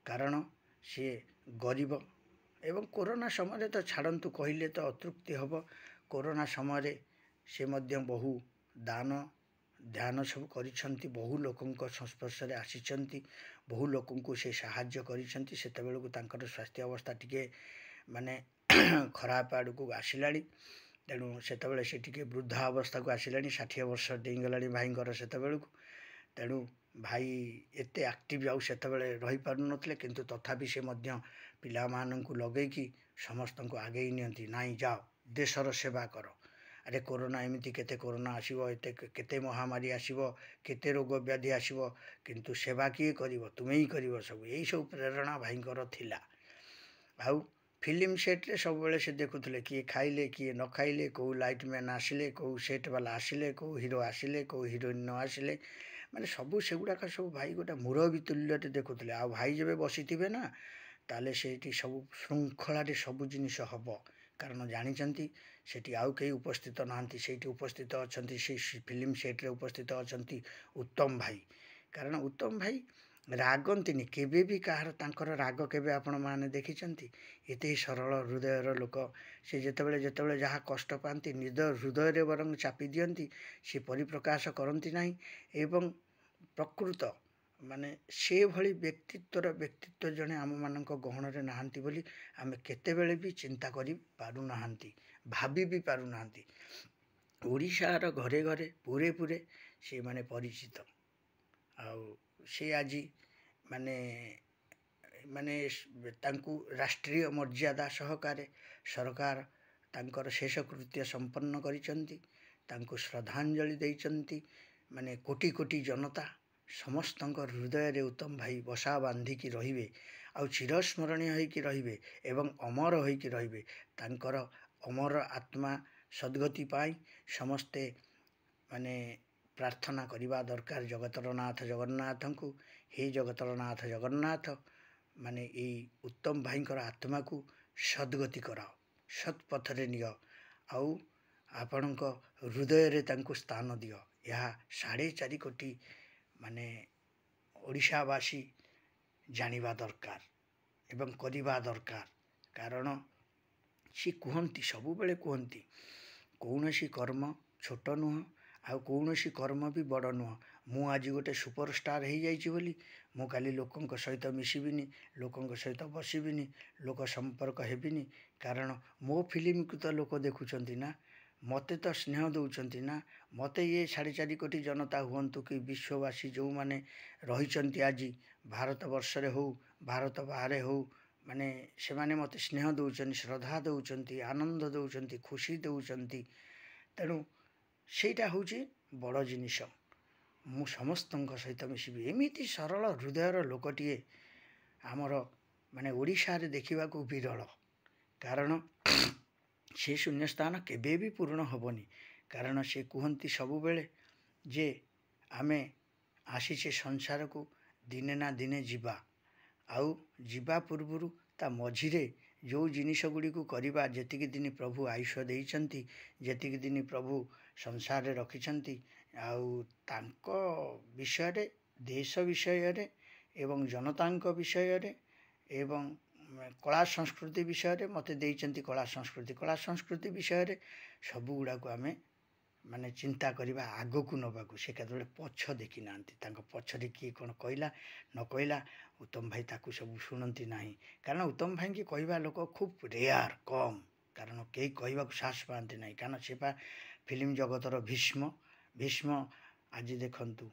କାରଣ ସେ ଗରିବ ଏବଂ କୋରୋନା ସମୟରେ ତ ଛାଡ଼ନ୍ତୁ, କହିଲେ ତ ଅତୃପ୍ତି ହେବ। କୋରୋନା ସମୟରେ ସେ ମଧ୍ୟ ବହୁ ଦାନ ଧ୍ୟାନ ସବୁ କରିଛନ୍ତି, ବହୁ ଲୋକଙ୍କ ସଂସ୍ପର୍ଶରେ ଆସିଛନ୍ତି, ବହୁ ଲୋକଙ୍କୁ ସେ ସାହାଯ୍ୟ କରିଛନ୍ତି। ସେତେବେଳକୁ ତାଙ୍କର ସ୍ୱାସ୍ଥ୍ୟ ଅବସ୍ଥା ଟିକେ ମାନେ ଖରାପ ଆଡ଼କୁ ଆସିଲାଣି। ତେଣୁ ସେତେବେଳେ ସେ ଟିକେ ବୃଦ୍ଧା ଅବସ୍ଥାକୁ ଆସିଲାଣି, 60 ବର୍ଷ ଡେଇଁଗଲାଣି ଭାଇଙ୍କର ସେତେବେଳକୁ। ତେଣୁ ଭାଇ ଏତେ ଆକ୍ଟିଭ୍ ଆଉ ସେତେବେଳେ ରହିପାରୁନଥିଲେ, କିନ୍ତୁ ତଥାପି ସେ ମଧ୍ୟ ପିଲାମାନଙ୍କୁ ଲଗେଇକି ସମସ୍ତଙ୍କୁ ଆଗେଇ ନିଅନ୍ତି। ନାଇଁ ଯାଅ, ଦେଶର ସେବା କର। ଆରେ କୋରୋନା ଏମିତି କେତେ କୋରୋନା ଆସିବ, କେତେ ମହାମାରୀ ଆସିବ, କେତେ ରୋଗ ବ୍ୟାଧି ଆସିବ, କିନ୍ତୁ ସେବା କିଏ କରିବ? ତୁମେ ହିଁ କରିବ ସବୁ। ଏଇସବୁ ପ୍ରେରଣା ଭାଇଙ୍କର ଥିଲା। ଆଉ ଫିଲ୍ମ ସେଟ୍ରେ ସବୁବେଳେ ସେ ଦେଖୁଥିଲେ କିଏ ଖାଇଲେ କିଏ ନ ଖାଇଲେ, କେଉଁ ଲାଇଟମ୍ୟାନ୍ ଆସିଲେ, କେଉଁ ସେଟ୍ ବାଲା ଆସିଲେ, କେଉଁ ହିରୋ ଆସିଲେ, କେଉଁ ହିରୋଇନ୍ ନ ଆସିଲେ, ମାନେ ସବୁ ସେଗୁଡ଼ାକ ସବୁ ଭାଇ ଗୋଟେ ମୁରବୀ ତୁଲ୍ୟରେ ଦେଖୁଥିଲେ। ଆଉ ଭାଇ ଯେବେ ବସିଥିବେ ନା, ତାହେଲେ ସେଇଠି ସବୁ ଶୃଙ୍ଖଳାରେ ସବୁ ଜିନିଷ ହେବ। କାରଣ ଜାଣିଛନ୍ତି ସେଠି ଆଉ କେହି ଉପସ୍ଥିତ ନାହାନ୍ତି, ସେଇଠି ଉପସ୍ଥିତ ଅଛନ୍ତି, ସେଇ ଫିଲ୍ମ ସେଟ୍ରେ ଉପସ୍ଥିତ ଅଛନ୍ତି ଉତ୍ତମ ଭାଇ। କାରଣ ଉତ୍ତମ ଭାଇ ରାଗନ୍ତିନି କେବେ ବି କାହାର, ତାଙ୍କର ରାଗ କେବେ ଆପଣମାନେ ଦେଖିଛନ୍ତି? ଏତେ ସରଳ ହୃଦୟର ଲୋକ। ସେ ଯେତେବେଳେ ଯାହା କଷ୍ଟ ପାଆନ୍ତି ନିଜ ହୃଦୟରେ ବରଂ ଚାପି ଦିଅନ୍ତି, ସେ ପରିପ୍ରକାଶ କରନ୍ତି ନାହିଁ। ଏବଂ ପ୍ରକୃତ ମାନେ ସେଭଳି ବ୍ୟକ୍ତିତ୍ୱ ଜଣେ ଆମମାନଙ୍କ ଗହଣରେ ନାହାନ୍ତି ବୋଲି ଆମେ କେତେବେଳେ ବି ଚିନ୍ତା କରିପାରୁନାହାନ୍ତି, ଭାବି ବି ପାରୁନାହାନ୍ତି। ଓଡ଼ିଶାର ଘରେ ଘରେ ପୁରେ ପୁରେ ସେମାନେ ପରିଚିତ। ଆଉ ସେ ଆଜି ମାନେ ମାନେ ତାଙ୍କୁ ରାଷ୍ଟ୍ରୀୟ ମର୍ଯ୍ୟାଦା ସହକାରେ ସରକାର ତାଙ୍କର ଶେଷକୃତ୍ୟ ସମ୍ପନ୍ନ କରିଛନ୍ତି, ତାଙ୍କୁ ଶ୍ରଦ୍ଧାଞ୍ଜଳି ଦେଇଛନ୍ତି। ମାନେ କୋଟି କୋଟି ଜନତା ସମସ୍ତଙ୍କ ହୃଦୟରେ ଉତ୍ତମ ଭାଇ ବସା ବାନ୍ଧିକି ରହିବେ, ଆଉ ଚିରସ୍ମରଣୀୟ ହୋଇକି ରହିବେ ଏବଂ ଅମର ହୋଇକି ରହିବେ। ତାଙ୍କର ଅମର ଆତ୍ମା ସଦ୍ଗତି ପାଇଁ ସମସ୍ତେ ମାନେ ପ୍ରାର୍ଥନା କରିବା ଦରକାର ଜଗତର ନାଥ ଜଗନ୍ନାଥଙ୍କୁ। ହେ ଜଗତର ନାଥ ଜଗନ୍ନାଥ, ମାନେ ଏଇ ଉତ୍ତମ ଭାଇଙ୍କର ଆତ୍ମାକୁ ସଦ୍ଗତି କରାଅ, ସତ୍ ପଥରେ ନିଅ, ଆଉ ଆପଣଙ୍କ ହୃଦୟରେ ତାଙ୍କୁ ସ୍ଥାନ ଦିଅ। ଏହା 4.5 କୋଟି ମାନେ ଓଡ଼ିଶାବାସୀ ଜାଣିବା ଦରକାର ଏବଂ କରିବା ଦରକାର। କାରଣ ସେ କୁହନ୍ତି, ସବୁବେଳେ କୁହନ୍ତି, କୌଣସି କର୍ମ ଛୋଟ ନୁହଁ ଆଉ କୌଣସି କର୍ମ ବି ବଡ଼ ନୁହଁ। ମୁଁ ଆଜି ଗୋଟେ ସୁପରଷ୍ଟାର୍ ହେଇଯାଇଛି ବୋଲି ମୁଁ କାଲି ଲୋକଙ୍କ ସହିତ ମିଶିବିନି, ଲୋକଙ୍କ ସହିତ ବସିବିନି, ଲୋକ ସମ୍ପର୍କ ହେବିନି। କାରଣ ମୋ ଫିଲ୍ମକୁ ତ ଲୋକ ଦେଖୁଛନ୍ତି ନା, ମୋତେ ତ ସ୍ନେହ ଦେଉଛନ୍ତି ନା। ମୋତେ ଇଏ 4.5 କୋଟି ଜନତା ହୁଅନ୍ତୁ କି ବିଶ୍ୱବାସୀ ଯେଉଁମାନେ ରହିଛନ୍ତି ଆଜି ଭାରତବର୍ଷରେ ହଉ ଭାରତ ବାହାରେ ହଉ, ମାନେ ସେମାନେ ମୋତେ ସ୍ନେହ ଦେଉଛନ୍ତି, ଶ୍ରଦ୍ଧା ଦେଉଛନ୍ତି, ଆନନ୍ଦ ଦେଉଛନ୍ତି, ଖୁସି ଦେଉଛନ୍ତି। ତେଣୁ ସେଇଟା ହେଉଛି ବଡ଼ ଜିନିଷ। ମୁଁ ସମସ୍ତଙ୍କ ସହିତ ମିଶିବି। ଏମିତି ସରଳ ହୃଦୟର ଲୋକଟିଏ ଆମର ମାନେ ଓଡ଼ିଶାରେ ଦେଖିବାକୁ ବିରଳ। କାରଣ ସେ ଶୂନ୍ୟସ୍ଥାନ କେବେ ବି ପୂରଣ ହେବନି। କାରଣ ସେ କୁହନ୍ତି ସବୁବେଳେ ଯେ ଆମେ ଆସିଛେ ସଂସାରକୁ, ଦିନେ ନା ଦିନେ ଯିବା। ଆଉ ଯିବା ପୂର୍ବରୁ ତା ମଝିରେ ଯେଉଁ ଜିନିଷ ଗୁଡ଼ିକୁ କରିବା, ଯେତିକି ଦିନ ପ୍ରଭୁ ଆୟୁଷ ଦେଇଛନ୍ତି, ଯେତିକି ଦିନ ପ୍ରଭୁ ସଂସାରରେ ରଖିଛନ୍ତି, ଆଉ ତାଙ୍କ ବିଷୟରେ, ଦେଶ ବିଷୟରେ ଏବଂ ଜନତାଙ୍କ ବିଷୟରେ ଏବଂ କଳା ସଂସ୍କୃତି ବିଷୟରେ ମୋତେ ଦେଇଛନ୍ତି। କଳା ସଂସ୍କୃତି ବିଷୟରେ ସବୁଗୁଡ଼ାକୁ ଆମେ ମାନେ ଚିନ୍ତା କରିବା, ଆଗକୁ ନେବାକୁ। ସେ କେତେବେଳେ ପଛ ଦେଖି ନାହାନ୍ତି। ତାଙ୍କ ପଛରେ କିଏ କ'ଣ କହିଲା ନ କହିଲା, ଉତ୍ତମ ଭାଇ ତାକୁ ସବୁ ଶୁଣନ୍ତି ନାହିଁ। କାରଣ ଉତ୍ତମ ଭାଇଙ୍କି କହିବା ଲୋକ ଖୁବ୍ ରେୟାର୍, କମ୍। କାରଣ କେହି କହିବାକୁ ସାହସ ପାଆନ୍ତି ନାହିଁ। କାରଣ ସେ ପା ଫିଲ୍ମ ଜଗତର ଭୀଷ୍ମ। ଆଜି ଦେଖନ୍ତୁ,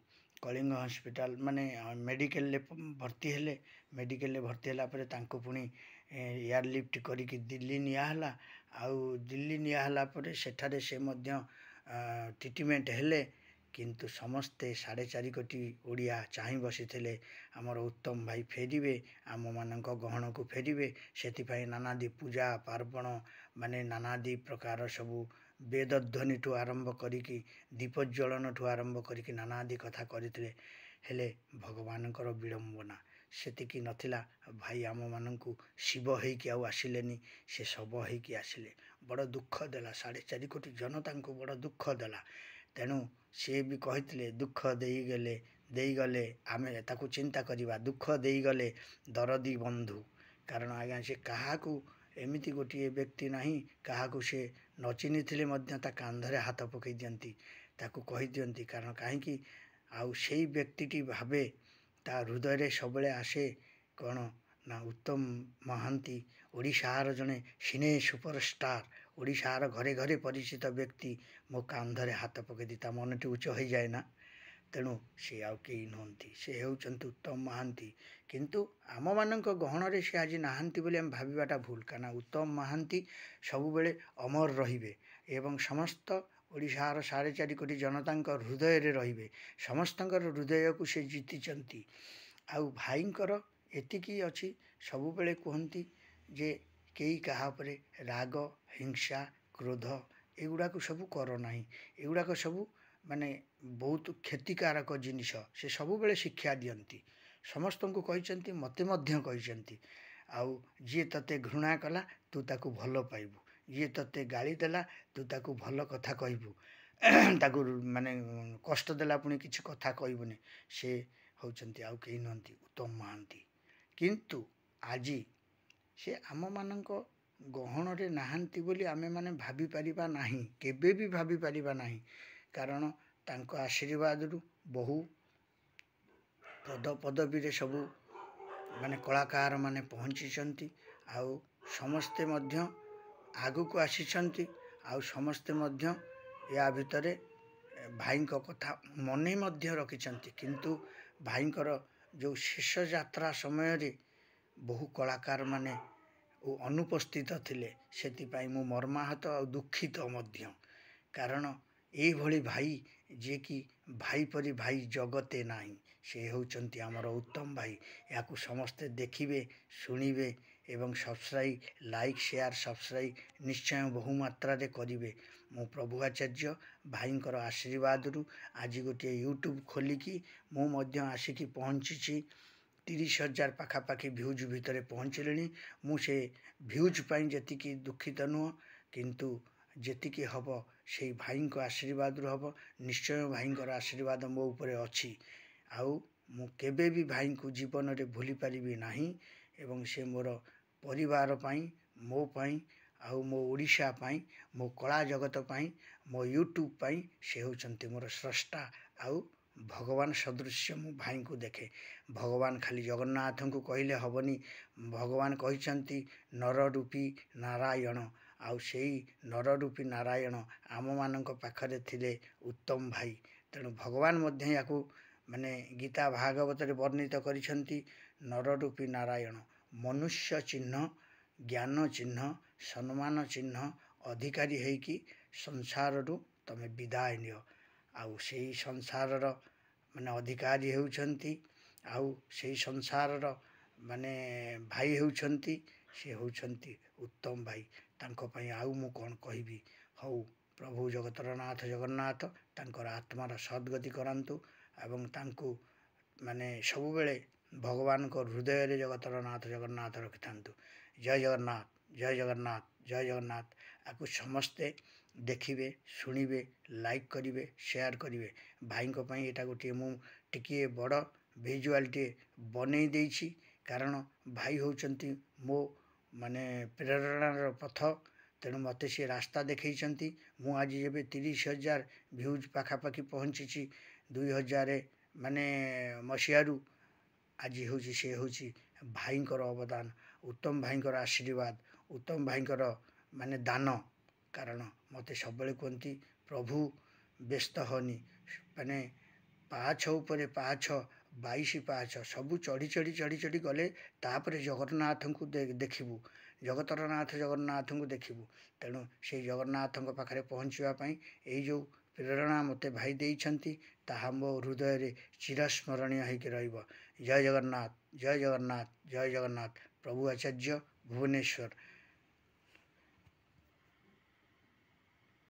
କଳିଙ୍ଗ ହସ୍ପିଟାଲ ମାନେ ମେଡ଼ିକାଲରେ ଭର୍ତ୍ତି ହେଲେ, ମେଡ଼ିକାଲରେ ଭର୍ତ୍ତି ହେଲା ପରେ ତାଙ୍କୁ ପୁଣି ଏୟାରଲିଫ୍ଟ କରିକି ଦିଲ୍ଲୀ ନିଆହେଲା। ଆଉ ଦିଲ୍ଲୀ ନିଆହେଲା ପରେ ସେଠାରେ ସେ ମଧ୍ୟ ଟ୍ରିଟମେଣ୍ଟ ହେଲେ। କିନ୍ତୁ ସମସ୍ତେ 4.5 କୋଟି ଓଡ଼ିଆ ଚାହିଁ ବସିଥିଲେ ଆମର ଉତ୍ତମ ଭାଇ ଫେରିବେ, ଆମମାନଙ୍କ ଗହଣକୁ ଫେରିବେ। ସେଥିପାଇଁ ନାନାଦି ପୂଜା ପାର୍ବଣ, ମାନେ ନାନାଦି ପ୍ରକାର ସବୁ ବେଦଧ୍ୱନିଠୁ ଆରମ୍ଭ କରିକି ଦୀପଜ୍ୱଳନଠୁ ଆରମ୍ଭ କରିକି ନାନାଦି କଥା କରିଥିଲେ। ହେଲେ ଭଗବାନଙ୍କର ବିଡ଼ମ୍ବନା ସେତିକି ନଥିଲା। ଭାଇ ଆମମାନଙ୍କୁ ଶିବ ହେଇକି ଆଉ ଆସିଲେନି, ସେ ଶବ ହେଇକି ଆସିଲେ। ବଡ଼ ଦୁଃଖ ଦେଲା, 4.5 କୋଟି ଜନତାଙ୍କୁ ବଡ଼ ଦୁଃଖ ଦେଲା। ତେଣୁ ସିଏ ବି କହିଥିଲେ, ଦୁଃଖ ଦେଇଗଲେ ଆମେ ତାକୁ ଚିନ୍ତା କରିବା, ଦୁଃଖ ଦେଇଗଲେ ଦରଦୀ ବନ୍ଧୁ। କାରଣ ଆଜ୍ଞା ସେ କାହାକୁ ଏମିତି ଗୋଟିଏ ବ୍ୟକ୍ତି ନାହିଁ, କାହାକୁ ସେ ନ ଚିହ୍ନିଥିଲେ ମଧ୍ୟ ତା କାନ୍ଧରେ ହାତ ପକାଇ ଦିଅନ୍ତି, ତାକୁ କହିଦିଅନ୍ତି। କାରଣ କାହିଁକି, ଆଉ ସେଇ ବ୍ୟକ୍ତିଟି ଭାବେ ତା ହୃଦୟରେ ସବୁବେଳେ ଆସେ କ'ଣ ନା, ଉତ୍ତମ ମହାନ୍ତି ଓଡ଼ିଶାର ଜଣେ ସିନେ ସୁପରଷ୍ଟାର୍, ଓଡ଼ିଶାର ଘରେ ଘରେ ପରିଚିତ ବ୍ୟକ୍ତି ମୋ କାନ୍ଧରେ ହାତ ପକାଇ ତା ମନଟି ଉଚ୍ଚ ହୋଇଯାଏ ନା। ତେଣୁ ସେ ଆଉ କେହି ନୁହନ୍ତି, ସେ ହେଉଛନ୍ତି ଉତ୍ତମ ମହାନ୍ତି। କିନ୍ତୁ ଆମମାନଙ୍କ ଗହଣରେ ସେ ଆଜି ନାହାନ୍ତି ବୋଲି ଆମେ ଭାବିବାଟା ଭୁଲ। କାରଣ ଉତ୍ତମ ମହାନ୍ତି ସବୁବେଳେ ଅମର ରହିବେ ଏବଂ ସମସ୍ତ ଓଡ଼ିଶାର 4.5 କୋଟି ଜନତାଙ୍କ ହୃଦୟରେ ରହିବେ। ସମସ୍ତଙ୍କର ହୃଦୟକୁ ସେ ଜିତିଛନ୍ତି। ଆଉ ଭାଇଙ୍କର ଏତିକି ଅଛି, ସବୁବେଳେ କୁହନ୍ତି ଯେ କେହି କାହା ଉପରେ ରାଗ, ହିଂସା, କ୍ରୋଧ ଏଗୁଡ଼ାକୁ ସବୁ କର ନାହିଁ। ଏଗୁଡ଼ାକ ସବୁ ମାନେ ବହୁତ କ୍ଷତିକାରକ ଜିନିଷ। ସେ ସବୁବେଳେ ଶିକ୍ଷା ଦିଅନ୍ତି, ସମସ୍ତଙ୍କୁ କହିଛନ୍ତି, ମୋତେ ମଧ୍ୟ କହିଛନ୍ତି। ଆଉ ଯିଏ ତୋତେ ଘୃଣା କଲା ତୁ ତାକୁ ଭଲ ପାଇବୁ, ଯିଏ ତୋତେ ଗାଳି ଦେଲା ତୁ ତାକୁ ଭଲ କଥା କହିବୁ, ତାକୁ ମାନେ କଷ୍ଟ ଦେଲା ପୁଣି କିଛି କଥା କହିବୁନି। ସେ ହେଉଛନ୍ତି ଆଉ କେହି ନୁହନ୍ତି, ଉତ୍ତମ ମହାନ୍ତି। କିନ୍ତୁ ଆଜି ସେ ଆମମାନଙ୍କ ଗହଣରେ ନାହାନ୍ତି ବୋଲି ଆମେମାନେ ଭାବିପାରିବା ନାହିଁ, କେବେ ବି ଭାବିପାରିବା ନାହିଁ। କାରଣ ତାଙ୍କ ଆଶୀର୍ବାଦରୁ ବହୁ ପଦପଦବୀରେ ସବୁ ମାନେ କଳାକାର ମାନେ ପହଞ୍ଚିଛନ୍ତି। ଆଉ ସମସ୍ତେ ମଧ୍ୟ ଆଗକୁ ଆସିଛନ୍ତି। ଆଉ ସମସ୍ତେ ମଧ୍ୟ ୟା ଭିତରେ ଭାଇଙ୍କ କଥା ମନେ ମଧ୍ୟ ରଖିଛନ୍ତି। କିନ୍ତୁ ଭାଇଙ୍କର ଯେଉଁ ଶେଷ ଯାତ୍ରା ସମୟରେ ବହୁ କଳାକାରମାନେ ଅନୁପସ୍ଥିତ ଥିଲେ। ସେଥିପାଇଁ ମୁଁ ମର୍ମାହତ ଆଉ ଦୁଃଖିତ ମଧ୍ୟ। କାରଣ ଏଇଭଳି ଭାଇ ଯିଏକି ଭାଇ ପରି ଭାଇ ଜଗତେ ନାହିଁ, ସେ ହେଉଛନ୍ତି ଆମର ଉତ୍ତମ ଭାଇ। ଏହାକୁ ସମସ୍ତେ ଦେଖିବେ, ଶୁଣିବେ ଏବଂ ସବସ୍କ୍ରାଇବ୍, ଲାଇକ୍, ସେୟାର, ସବସ୍କ୍ରାଇବ୍ ନିଶ୍ଚୟ ବହୁ ମାତ୍ରାରେ କରିବେ। ମୁଁ ପ୍ରଭୁ ଆଚାର୍ଯ୍ୟ ଭାଇଙ୍କର ଆଶୀର୍ବାଦରୁ ଆଜି ଗୋଟିଏ ୟୁଟ୍ୟୁବ୍ ଖୋଲିକି ମୁଁ ମଧ୍ୟ ଆସିକି ପହଞ୍ଚିଛି 30,000 ପାଖାପାଖି ଭ୍ୟୁଜ୍ ଭିତରେ ପହଞ୍ଚିଲେଣି। ମୁଁ ସେ ଭ୍ୟୁଜ୍ ପାଇଁ ଯେତିକି ଦୁଃଖିତ ନୁହଁ, କିନ୍ତୁ ଯେତିକି ହେବ ସେଇ ଭାଇଙ୍କ ଆଶୀର୍ବାଦରୁ ହେବ। ନିଶ୍ଚୟ ଭାଇଙ୍କର ଆଶୀର୍ବାଦ ମୋ ଉପରେ ଅଛି। ଆଉ ମୁଁ କେବେ ବି ଭାଇଙ୍କୁ ଜୀବନରେ ଭୁଲି ପାରିବି ନାହିଁ। ଏବଂ ସେ ମୋର ପରିବାର ପାଇଁ, ମୋ ପାଇଁ, ଆଉ ମୋ ଓଡ଼ିଶା ପାଇଁ, ମୋ କଳା ଜଗତ ପାଇଁ, ମୋ ୟୁଟ୍ୟୁବ୍ ପାଇଁ ସେ ହେଉଛନ୍ତି ମୋର ସ୍ରଷ୍ଟା। ଆଉ ଭଗବାନ ସଦୃଶ୍ୟ ମୁଁ ଭାଇଙ୍କୁ ଦେଖେ। ଭଗବାନ ଖାଲି ଜଗନ୍ନାଥଙ୍କୁ କହିଲେ ହେବନି। ଭଗବାନ କହିଛନ୍ତି ନର ରୂପୀ ନାରାୟଣ। ଆଉ ସେଇ ନର ରୂପୀ ନାରାୟଣ ଆମମାନଙ୍କ ପାଖରେ ଥିଲେ ଉତ୍ତମ ଭାଇ। ତେଣୁ ଭଗବାନ ମଧ୍ୟ ୟାକୁ ମାନେ ଗୀତା ଭାଗବତରେ ବର୍ଣ୍ଣିତ କରିଛନ୍ତି। ନର ରୂପୀ ନାରାୟଣ ମନୁଷ୍ୟ ଚିହ୍ନ, ଜ୍ଞାନ ଚିହ୍ନ, ସମ୍ମାନ ଚିହ୍ନ ଅଧିକାରୀ ହେଇକି ସଂସାରରୁ ତମେ ବିଦାୟ ନିଅ। ଆଉ ସେଇ ସଂସାରର ମାନେ ଅଧିକାରୀ ହେଉଛନ୍ତି, ଆଉ ସେଇ ସଂସାରର ମାନେ ଭାଇ ହେଉଛନ୍ତି, ସେ ହେଉଛନ୍ତି ଉତ୍ତମ ଭାଇ। ତାଙ୍କ ପାଇଁ ଆଉ ମୁଁ କ'ଣ କହିବି। ହଉ, ପ୍ରଭୁ ଜଗତର ନାଥ ଜଗନ୍ନାଥ ତାଙ୍କର ଆତ୍ମାର ସଦ୍ଗତି କରାନ୍ତୁ ଏବଂ ତାଙ୍କୁ ମାନେ ସବୁବେଳେ ଭଗବାନଙ୍କ ହୃଦୟରେ ଜଗତର ନାଥ ଜଗନ୍ନାଥ ରଖିଥାନ୍ତୁ। ଜୟ ଜଗନ୍ନାଥ, ଜୟ ଜଗନ୍ନାଥ, ଜୟ ଜଗନ୍ନାଥ। ଆକୁ ସମସ୍ତେ ଦେଖିବେ, ଶୁଣିବେ, ଲାଇକ୍ କରିବେ, ସେୟାର କରିବେ। ଭାଇଙ୍କ ପାଇଁ ଏଇଟା ଗୋଟିଏ ମୁଁ ଟିକିଏ ବଡ଼ ଭିଜୁଆଲଟିଏ ବନେଇ ଦେଇଛି। କାରଣ ଭାଇ ହେଉଛନ୍ତି ମୋ ମାନେ ପ୍ରେରଣାର ପଥ। ତେଣୁ ମୋତେ ସେ ରାସ୍ତା ଦେଖେଇଛନ୍ତି। ମୁଁ ଆଜି ଯେବେ 30,000 ଭ୍ୟୁଜ୍ ପାଖାପାଖି ପହଞ୍ଚିଛି 2000 ମାନେ ମସିହାରୁ, ଆଜି ହେଉଛି ସେ ହେଉଛି ଭାଇଙ୍କର ଅବଦାନ, ଉତ୍ତମ ଭାଇଙ୍କର ଆଶୀର୍ବାଦ, ଉତ୍ତମ ଭାଇଙ୍କର ମାନେ ଦାନ। କାରଣ ମୋତେ ସବୁବେଳେ କୁହନ୍ତି ପ୍ରଭୁ ବ୍ୟସ୍ତ ହନି, ମାନେ ପାହାଚ ଉପରେ ପାହାଚ, 22 ପାହାଚ ସବୁ ଚଢ଼ି ଚଢ଼ି ଚଢ଼ି ଚଢ଼ି ଗଲେ ତାପରେ ଜଗନ୍ନାଥଙ୍କୁ ଦେଖିବୁ, ଜଗତର ନାଥ ଜଗନ୍ନାଥଙ୍କୁ ଦେଖିବୁ। ତେଣୁ ସେଇ ଜଗନ୍ନାଥଙ୍କ ପାଖରେ ପହଞ୍ଚିବା ପାଇଁ ଏଇ ଯେଉଁ ପ୍ରେରଣା ମୋତେ ଭାଇ ଦେଇଛନ୍ତି, ତାହା ମୋ ହୃଦୟରେ ଚିରସ୍ମରଣୀୟ ହୋଇକି ରହିବ। ଜୟ ଜଗନ୍ନାଥ, ଜୟ ଜଗନ୍ନାଥ, ଜୟ ଜଗନ୍ନାଥ। ପ୍ରଭୁ ଆଚାର୍ଯ୍ୟ ଭୁବନେଶ୍ୱର।